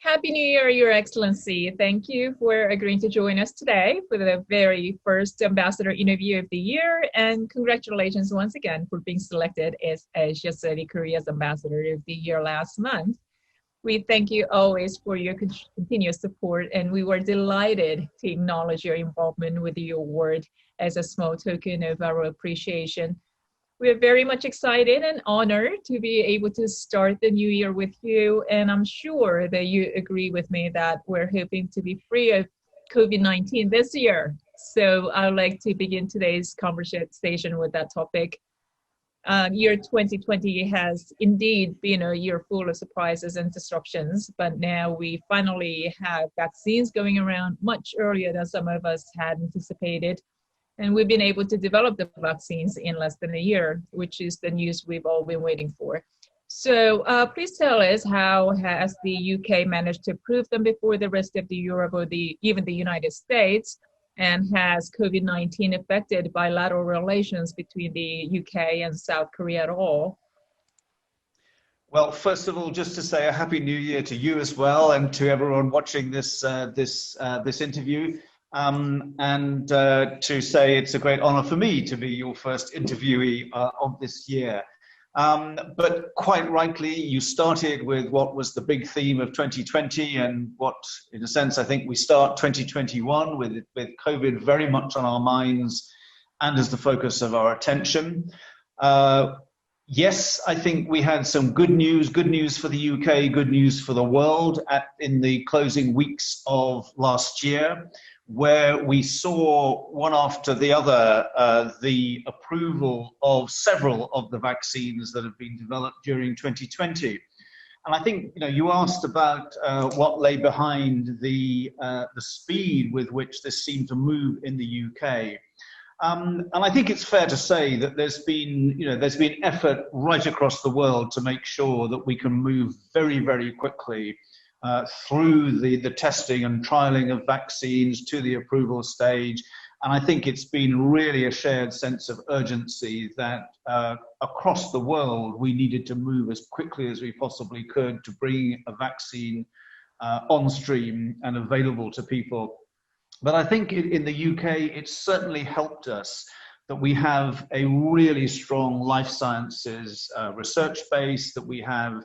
Happy New Year, Your Excellency. Thank you for agreeing to join us today for the very first ambassador interview of the year. And congratulations once again for being selected as Asia City Korea's ambassador of the year last month. We thank you always for your continuous support, and we were delighted to acknowledge your involvement with the award as a small token of our appreciation. We're very much excited and honored to be able to start the new year with you. And I'm sure that you agree with me that we're hoping to be free of COVID-19 this year. So I'd like to begin today's conversation with that topic. Year 2020 has indeed been a year full of surprises and disruptions, but now we finally have vaccines going around much earlier than some of us had anticipated. And we've been able to develop the vaccines in less than a year, which is the news we've all been waiting for. So please tell us, how has the UK managed to approve them before the rest of the Europe or even the United States? And has COVID-19 affected bilateral relations between the UK and South Korea at all? Well, first of all, just to say a happy new year to you as well, and to everyone watching this interview. And to say it's a great honor for me to be your first interviewee of this year. But quite rightly, you started with what was the big theme of 2020, and what, in a sense, I think we start 2021 with COVID very much on our minds and as the focus of our attention. Yes, I think we had some good news for the UK, good news for the world in the closing weeks of last year, where we saw one after the other the approval of several of the vaccines that have been developed during 2020. And I think, you asked about what lay behind the speed with which this seemed to move in the UK. And I think it's fair to say that there's been effort right across the world to make sure that we can move very, very quickly through the testing and trialing of vaccines to the approval stage. And I think it's been really a shared sense of urgency that across the world we needed to move as quickly as we possibly could to bring a vaccine on stream and available to people. But I think in the UK, it's certainly helped us that we have a really strong life sciences research base, that we have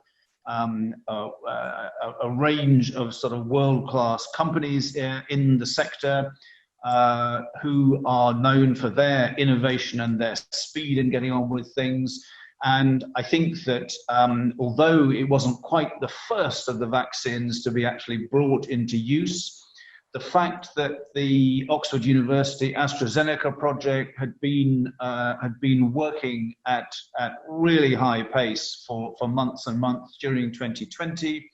a range of sort of world-class companies in the sector who are known for their innovation and their speed in getting on with things. And I think that although it wasn't quite the first of the vaccines to be actually brought into use, the fact that the Oxford University AstraZeneca project had been working at really high pace for months and months during 2020,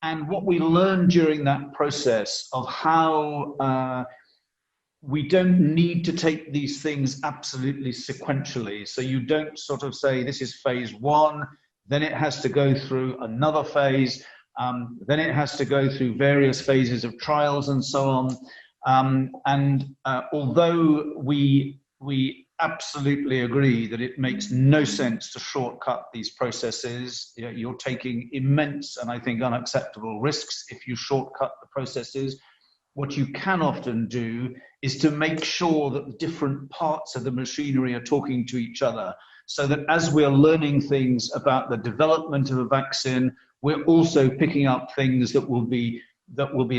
and what we learned during that process of how we don't need to take these things absolutely sequentially. So you don't sort of say this is phase one, then it has to go through another phase. Then it has to go through various phases of trials and so on. Although we absolutely agree that it makes no sense to shortcut these processes, you're taking immense and I think unacceptable risks if you shortcut the processes. What you can often do is to make sure that the different parts of the machinery are talking to each other, so that as we're learning things about the development of a vaccine, we're also picking up things that will be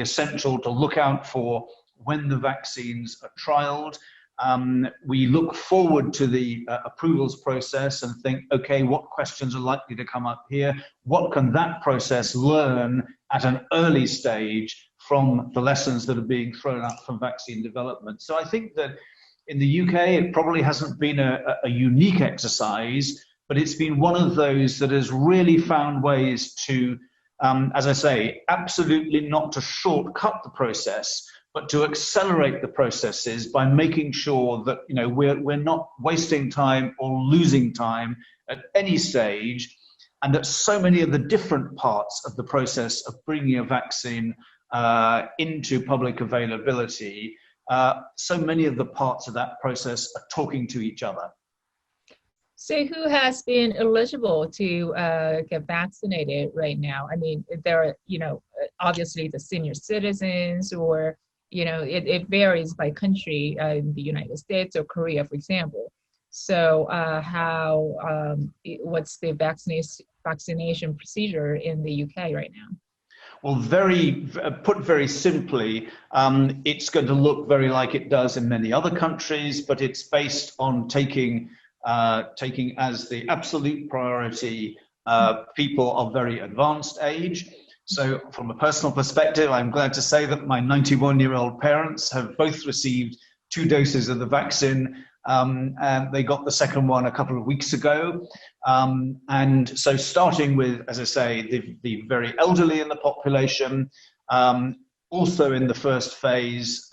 essential to look out for when the vaccines are trialed. We look forward to the approvals process and think, okay, what questions are likely to come up here? What can that process learn at an early stage from the lessons that are being thrown up from vaccine development? So I think that in the UK, it probably hasn't been a unique exercise, but it's been one of those that has really found ways to, as I say, absolutely not to shortcut the process, but to accelerate the processes by making sure that we're not wasting time or losing time at any stage, and that so many of the different parts of the process of bringing a vaccine into public availability, so many of the parts of that process are talking to each other. So who has been eligible to get vaccinated right now? I mean, there are, obviously the senior citizens, or it varies by country, in the United States or Korea, for example. So what's the vaccination procedure in the UK right now? Well, put very simply, it's going to look very like it does in many other countries, but it's based on taking as the absolute priority people of very advanced age. So from a personal perspective, I'm glad to say that my 91-year-old parents have both received 2 doses of the vaccine, and they got the second one a couple of weeks ago. And so starting with, as I say, the very elderly in the population, also in the first phase,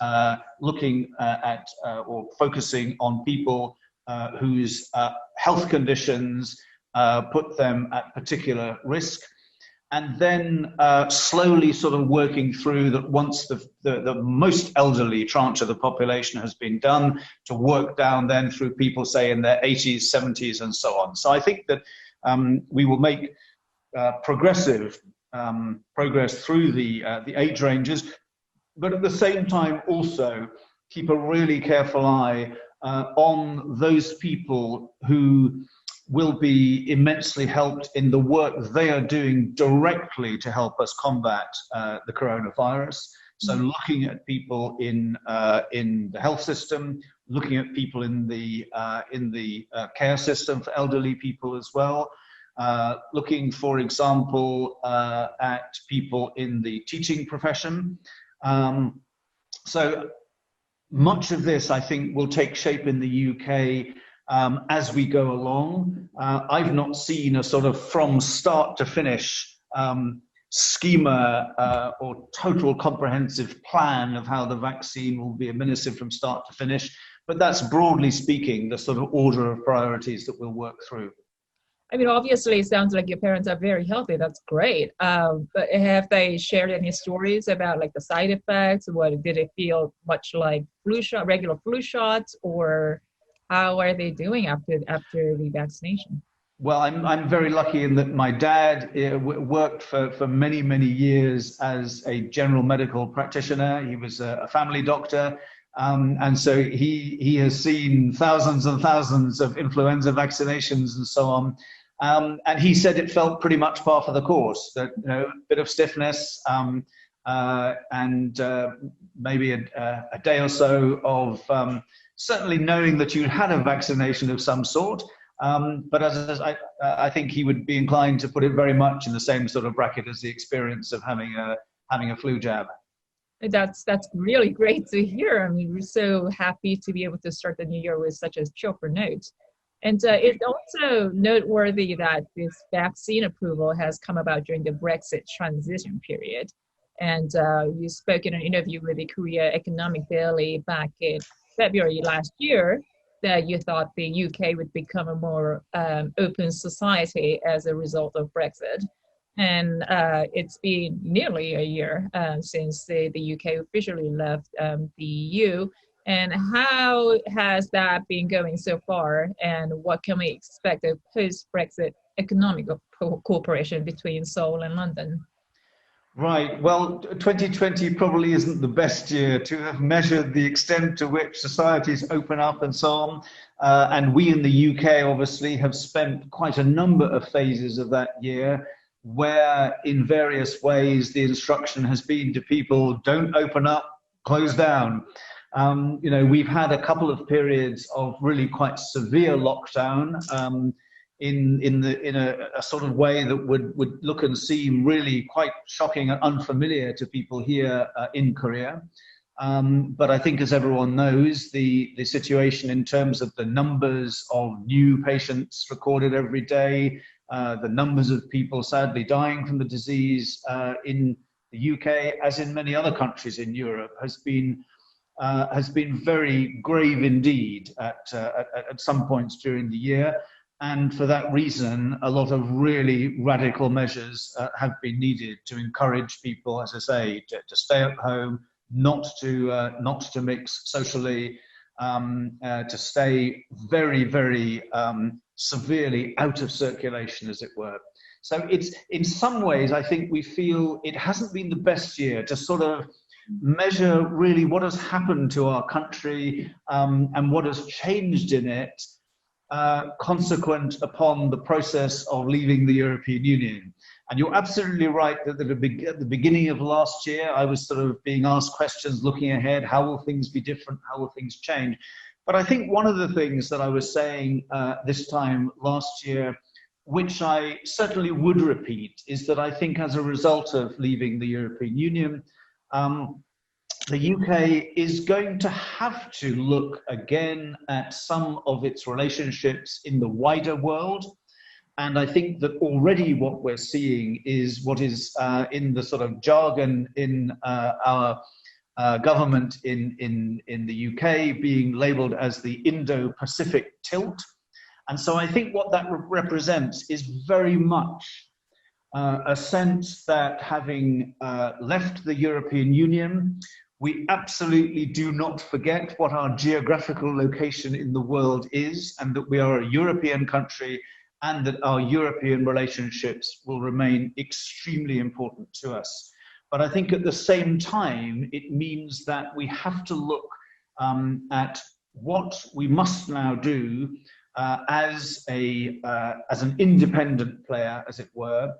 looking at or focusing on people whose health conditions put them at particular risk. And then slowly sort of working through that once the most elderly tranche of the population has been done, to work down then through people, say, in their 80s, 70s, and so on. So I think that we will make progressive progress through the age ranges, but at the same time also keep a really careful eye on those people who will be immensely helped in the work they are doing directly to help us combat the coronavirus. So looking at people in the health system, looking at people in the care system for elderly people as well, looking, for example, at people in the teaching profession. So much of this, I think, will take shape in the UK as we go along. I've not seen a sort of from start to finish schema or total comprehensive plan of how the vaccine will be administered from start to finish, but that's broadly speaking the sort of order of priorities that we'll work through. I mean, obviously, it sounds like your parents are very healthy. That's great. But have they shared any stories about like the side effects? What did it feel much like regular flu shots, or how are they doing after the vaccination? Well, I'm very lucky in that my dad worked for many, many years as a general medical practitioner. He was a family doctor. And so he has seen thousands and thousands of influenza vaccinations and so on. And he said it felt pretty much par for the course, that, a bit of stiffness and maybe a day or so of certainly knowing that you had a vaccination of some sort. But as I think he would be inclined to put it very much in the same sort of bracket as the experience of having a flu jab. That's really great to hear. I mean, we're so happy to be able to start the new year with such a cheerful note. And it's also noteworthy that this vaccine approval has come about during the Brexit transition period. And you spoke in an interview with the Korea Economic Daily back in February last year that you thought the UK would become a more open society as a result of Brexit. And it's been nearly a year since the UK officially left the EU. And how has that been going so far? And what can we expect of post-Brexit economic cooperation between Seoul and London? Right. Well, 2020 probably isn't the best year to have measured the extent to which societies open up and so on. And we in the UK obviously have spent quite a number of phases of that year where in various ways the instruction has been to people, don't open up, close down. We've had a couple of periods of really quite severe lockdown in a sort of way that would look and seem really quite shocking and unfamiliar to people here in Korea. But I think, as everyone knows, the situation in terms of the numbers of new patients recorded every day, the numbers of people sadly dying from the disease in the UK, as in many other countries in Europe, has been very grave indeed at some points during the year. And for that reason, a lot of really radical measures have been needed to encourage people, as I say, to stay at home, not to mix socially, to stay very, very severely out of circulation, as it were. So it's, in some ways, I think we feel it hasn't been the best year to sort of measure really what has happened to our country, and what has changed in it, consequent upon the process of leaving the European Union. And you're absolutely right that at the beginning of last year, I was sort of being asked questions looking ahead, how will things be different, how will things change? But I think one of the things that I was saying this time last year, which I certainly would repeat, is that I think as a result of leaving the European Union, the UK is going to have to look again at some of its relationships in the wider world. And I think that already what we're seeing is what is in the sort of jargon in our government in the UK being labelled as the Indo-Pacific tilt. And so I think what that represents is very much a sense that having left the European Union, we absolutely do not forget what our geographical location in the world is, and that we are a European country, and that our European relationships will remain extremely important to us. But I think at the same time, it means that we have to look at what we must now do as an independent player, as it were,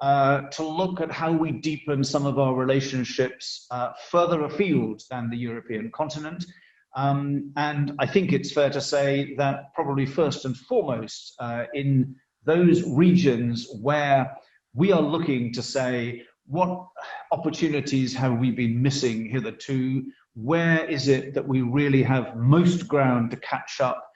to look at how we deepen some of our relationships further afield than the European continent. And I think it's fair to say that probably first and foremost in those regions where we are looking to say, what opportunities have we been missing hitherto? Where is it that we really have most ground to catch up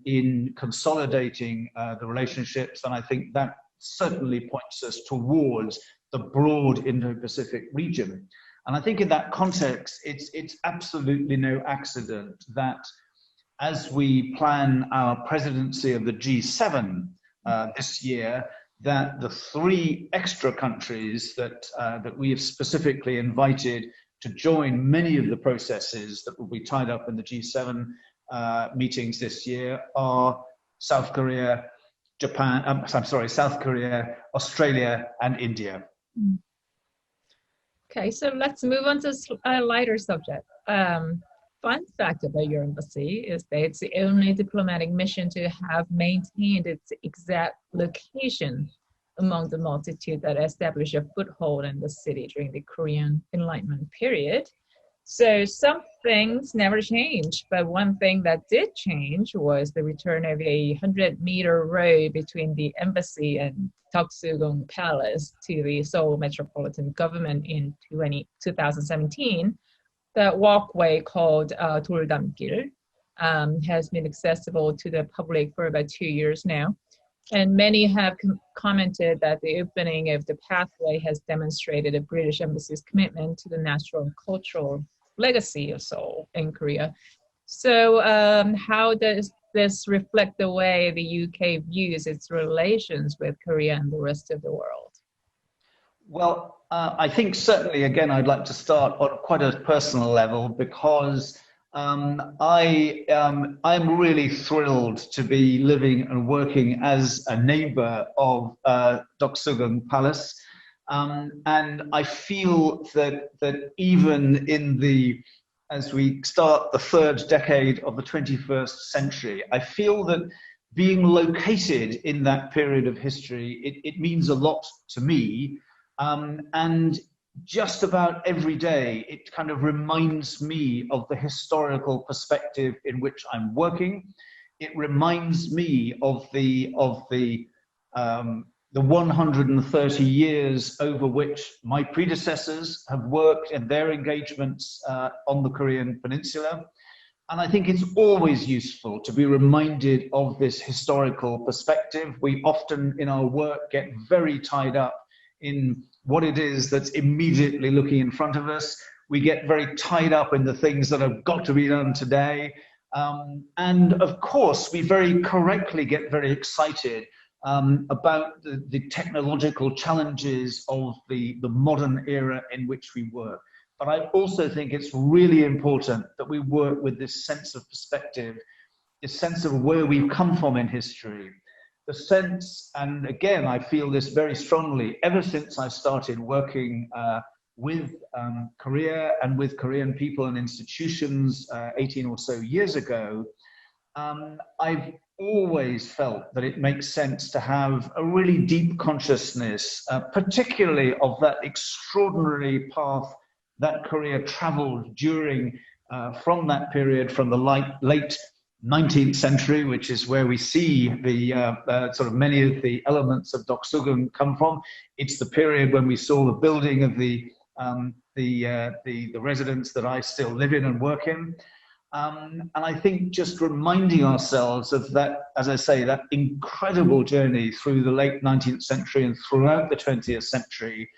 in consolidating the relationships? And I think that certainly points us towards the broad Indo-Pacific region. And I think in that context, it's absolutely no accident that as we plan our presidency of the G7 this year, that the 3 extra countries that we have specifically invited to join many of the processes that will be tied up in the G7 meetings this year are South Korea, South Korea, Australia, and India. Okay, so let's move on to a lighter subject. Fun fact about your embassy is that it's the only diplomatic mission to have maintained its exact location among the multitude that established a foothold in the city during the Korean Enlightenment period. So some things never changed, but one thing that did change was the return of a 100-meter road between the embassy and Deoksugung Palace to the Seoul metropolitan government in 2017. The walkway called Doldamgil has been accessible to the public for about 2 years now. And many have commented that the opening of the pathway has demonstrated the British Embassy's commitment to the natural and cultural legacy of Seoul in Korea. So how does this reflect the way the UK views its relations with Korea and the rest of the world? Well, I think certainly, again, I'd like to start on quite a personal level, because I'm really thrilled to be living and working as a neighbor of Deoksugung Palace. And I feel that even as we start the 3rd decade of the 21st century, I feel that being located in that period of history, it means a lot to me. And just about every day, it kind of reminds me of the historical perspective in which I'm working. It reminds me of the 130 years over which my predecessors have worked in their engagements on the Korean Peninsula. And I think it's always useful to be reminded of this historical perspective. We often in our work get very tied up in what it is that's immediately looking in front of us. We get very tied up in the things that have got to be done today. And of course, we very correctly get very excited about the technological challenges of the modern era in which we work. But I also think it's really important that we work with this sense of perspective, this sense of where we've come from in history, the sense, and again, I feel this very strongly, ever since I started working with Korea and with Korean people and institutions 18 or so years ago, I've always felt that it makes sense to have a really deep consciousness, particularly of that extraordinary path that Korea traveled during, from that period, from the late 19th century, which is where we see the sort of many of the elements of Doksugun come from. It's the period when we saw the building of the residence that I still live in and work in. And I think just reminding ourselves of that, as I say, that incredible journey through the late 19th century and throughout the 20th century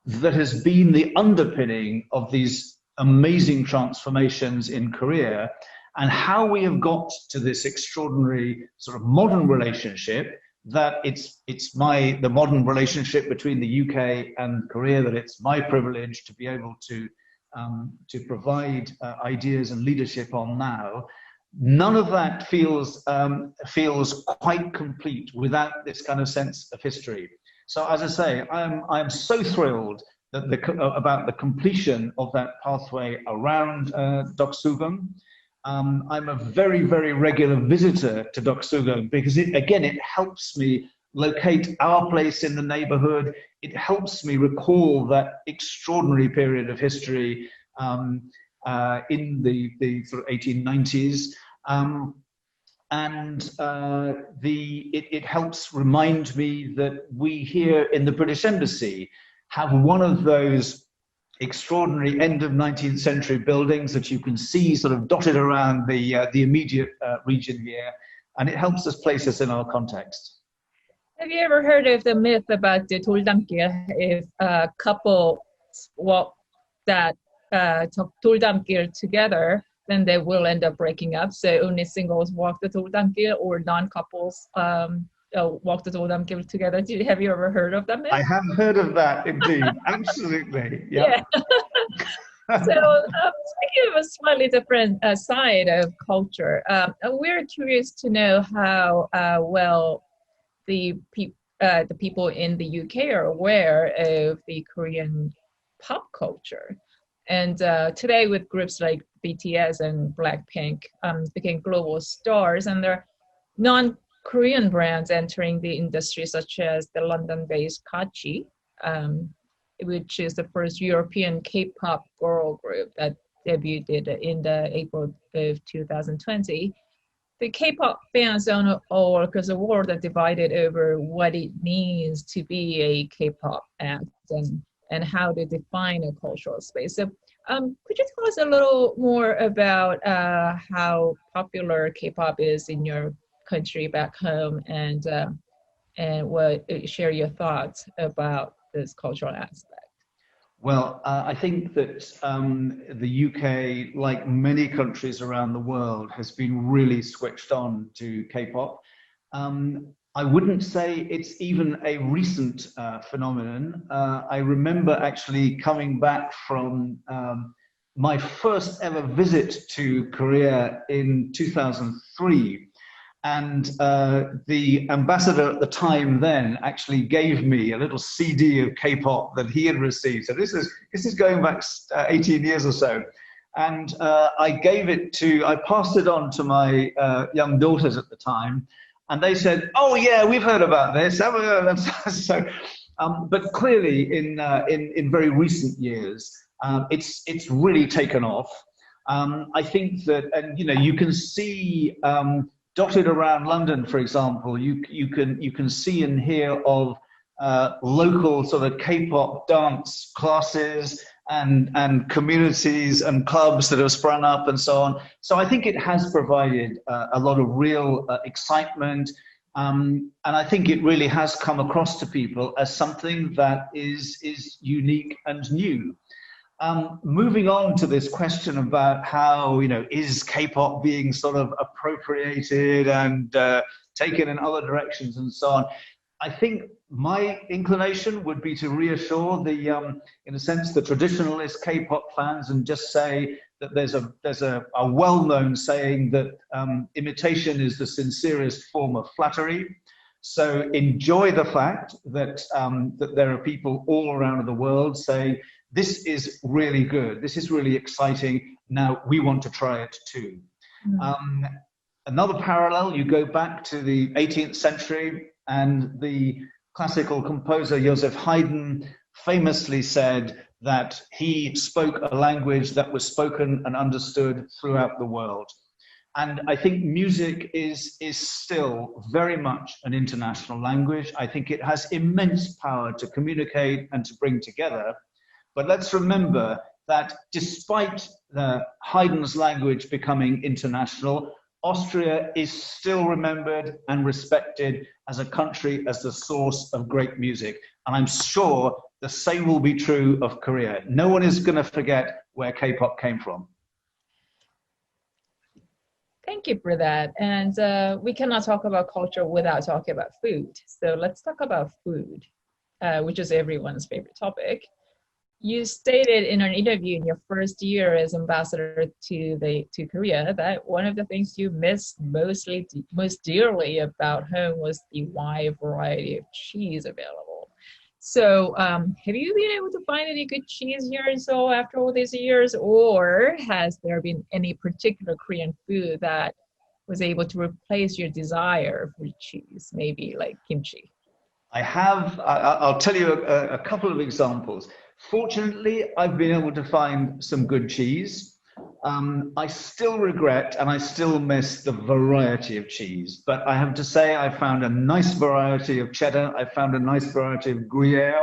that has been the underpinning of these amazing transformations in Korea, and how we have got to this extraordinary sort of modern relationship, that it's the modern relationship between the UK and Korea, that it's my privilege to be able to provide ideas and leadership on now. None of that feels quite complete without this kind of sense of history. So as I say, I'm so thrilled that about the completion of that pathway around Doksugun. I'm a very, very regular visitor to Doksugun because it helps me locate our place in the neighborhood. It helps me recall that extraordinary period of history in the sort of 1890s. It helps remind me that we here in the British Embassy have one of those extraordinary end of 19th century buildings that you can see sort of dotted around the immediate region here, and it helps us place us in our context. Have you ever heard of the myth about the 돌담길? If a couple walk that 돌담길 together, then they will end up breaking up. So only singles walk the 돌담길, or non-couples walk the 돌담길 together. Have you ever heard of that myth? I have heard of that, indeed. Absolutely. Yeah. So speaking of a slightly different side of culture, we're curious to know how well the people in the UK are aware of the Korean pop culture. And today, with groups like BTS and Blackpink became global stars, and there are non-Korean brands entering the industry, such as the London-based Kachi, which is the first European K-pop girl group that debuted in the April of 2020. The K-pop fans all across the world are divided over what it means to be a K-pop act and how to define a cultural space. So could you tell us a little more about how popular K-pop is in your country back home, and share your thoughts about this cultural aspect? Well, I think that the UK, like many countries around the world, has been really switched on to K-pop. I wouldn't say it's even a recent phenomenon. I remember actually coming back from my first ever visit to Korea in 2003. And the ambassador at the time then actually gave me a little CD of K-pop that he had received. So this is going back 18 years or so. And I passed it on to my young daughters at the time. And they said, "Oh yeah, we've heard about this." So, but clearly in very recent years, it's really taken off. I think that, and you can see dotted around London, for example, you can see and hear of local sort of K-pop dance classes and communities and clubs that have sprung up and so on. So I think it has provided a lot of real excitement, and I think it really has come across to people as something that is unique and new. Moving on to this question about how, is K-pop being sort of appropriated and taken in other directions and so on, I think my inclination would be to reassure in a sense, the traditionalist K-pop fans, and just say that there's a well-known saying that imitation is the sincerest form of flattery. So enjoy the fact that, that there are people all around the world saying, this is really good, this is really exciting, now we want to try it too. Another parallel, you go back to the 18th century, and the classical composer Joseph Haydn famously said that he spoke a language that was spoken and understood throughout the world. And I think music is still very much an international language. I think it has immense power to communicate and to bring together. But let's remember that despite Haydn's language becoming international, Austria is still remembered and respected as a country as the source of great music. And I'm sure the same will be true of Korea. No one is going to forget where K-pop came from. Thank you for that. And we cannot talk about culture without talking about food. So let's talk about food, which is everyone's favorite topic. You stated in an interview in your first year as ambassador to Korea that one of the things you missed most dearly about home was the wide variety of cheese available. So have you been able to find any good cheese here in Seoul after all these years, or has there been any particular Korean food that was able to replace your desire for cheese, maybe like kimchi? I have, I'll tell you a couple of examples. Fortunately, I've been able to find some good cheese. I still regret and I still miss the variety of cheese, but I have to say I found a nice variety of cheddar. I found a nice variety of Gruyere,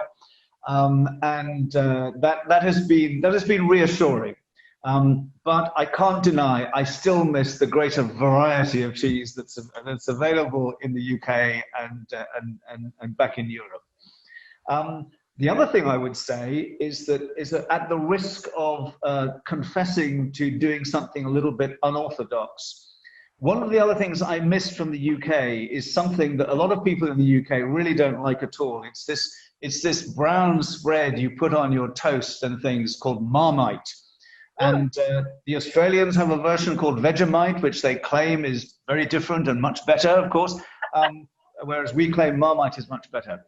and that has been reassuring. But I can't deny I still miss the greater variety of cheese that's available in the UK and back in Europe. The other thing I would say is that at the risk of confessing to doing something a little bit unorthodox, one of the other things I missed from the UK is something that a lot of people in the UK really don't like at all. It's this brown spread you put on your toast and things called Marmite. And the Australians have a version called Vegemite, which they claim is very different and much better, of course, whereas we claim Marmite is much better.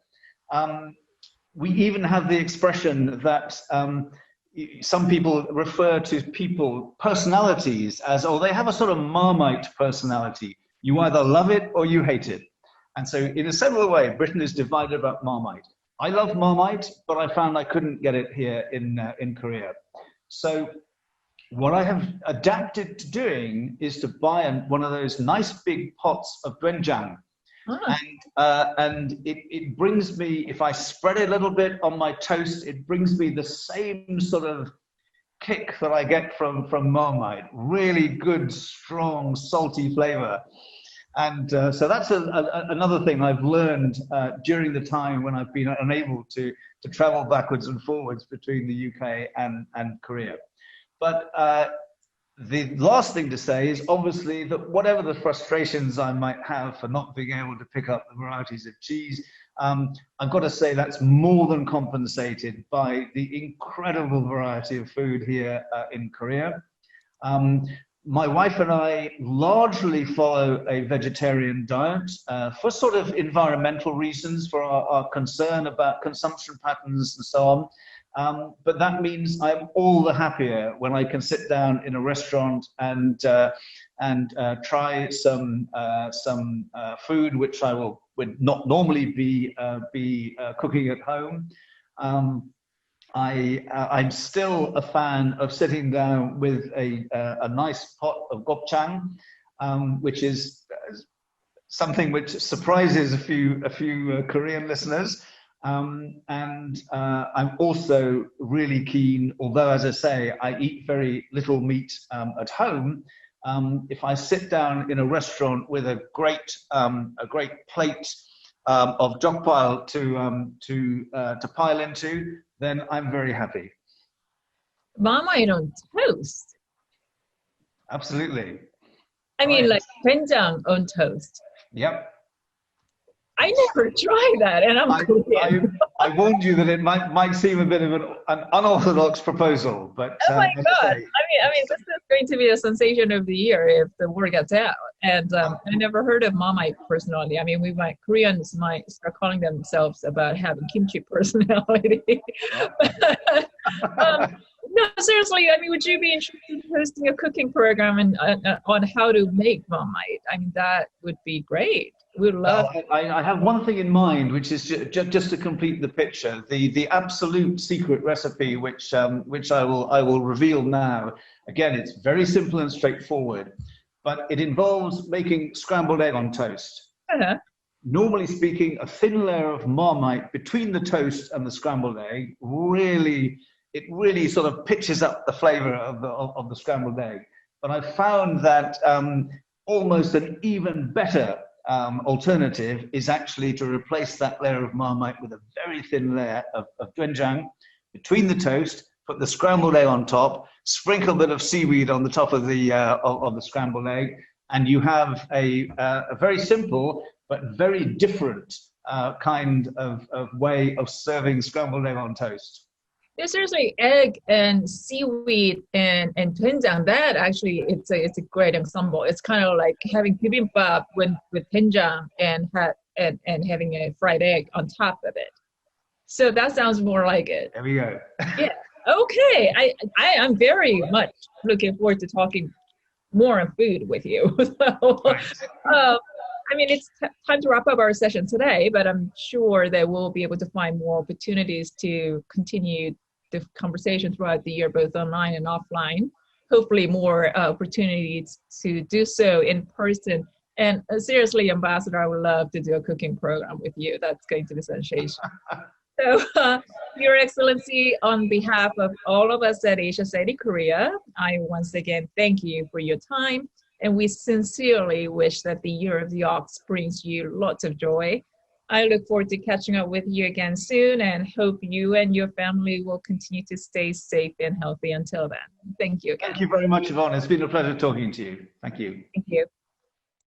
We even have the expression that some people refer to personalities as, oh, they have a sort of Marmite personality. You either love it or you hate it. And so in a similar way, Britain is divided about Marmite. I love Marmite, but I found I couldn't get it here in Korea. So what I have adapted to doing is to buy one of those nice big pots of doenjang. And it brings me, if I spread it a little bit on my toast, it brings me the same sort of kick that I get from Marmite. Really good, strong, salty flavor. And so that's another thing I've learned during the time when I've been unable to travel backwards and forwards between the UK and Korea. But the last thing to say is obviously that whatever the frustrations I might have for not being able to pick up the varieties of cheese, I've got to say that's more than compensated by the incredible variety of food here in Korea. My wife and I largely follow a vegetarian diet for sort of environmental reasons, for our concern about consumption patterns and so on. But that means I'm all the happier when I can sit down in a restaurant and try some food which I would not normally be cooking at home. I'm still a fan of sitting down with a nice pot of gopchang, which is something which surprises a few Korean listeners. And I'm also really keen, although as I say, I eat very little meat at home. If I sit down in a restaurant with a great plate of jokbal to pile into, then I'm very happy. Marmite on toast? Absolutely. I mean, like doenjang on toast. Yep. I never tried that, and I'm Korean. I warned you that it might seem a bit of an unorthodox proposal, but Oh my as God! I say, I mean, this is going to be a sensation of the year if the word gets out. And I never heard of Marmite personality. I mean, Koreans might start calling themselves about having kimchi personality. No, seriously. I mean, would you be interested in hosting a cooking program on how to make Marmite? I mean, that would be great. We'd love. well, I have one thing in mind, which is just to complete the picture, the absolute secret recipe, which I will reveal now. Again, it's very simple and straightforward, but it involves making scrambled egg on toast. Uh-huh. Normally speaking, a thin layer of Marmite between the toast and the scrambled egg really sort of pitches up the flavor of the scrambled egg. But I found that almost an even better alternative is actually to replace that layer of Marmite with a very thin layer of doenjang between the toast, put the scrambled egg on top, sprinkle a bit of seaweed on the top of the scrambled egg, and you have a very simple but very different kind of way of serving scrambled egg on toast. Yeah, seriously, egg and seaweed and doenjang. That actually, it's a great ensemble. It's kind of like having bibimbap with doenjang and having a fried egg on top of it. So that sounds more like it. There we go. Yeah. Okay. I'm very much looking forward to talking more on food with you. So, I mean, it's time to wrap up our session today, but I'm sure that we'll be able to find more opportunities to continue the conversation throughout the year, both online and offline. Hopefully more opportunities to do so in person. And seriously, Ambassador, I would love to do a cooking program with you. That's going to be a sensation. So, Your Excellency, on behalf of all of us at Asia City, Korea, I once again thank you for your time. And we sincerely wish that the Year of the Ox brings you lots of joy. I look forward to catching up with you again soon and hope you and your family will continue to stay safe and healthy until then. Thank you again. Thank you very much, Yvonne. It's been a pleasure talking to you. Thank you. Thank you.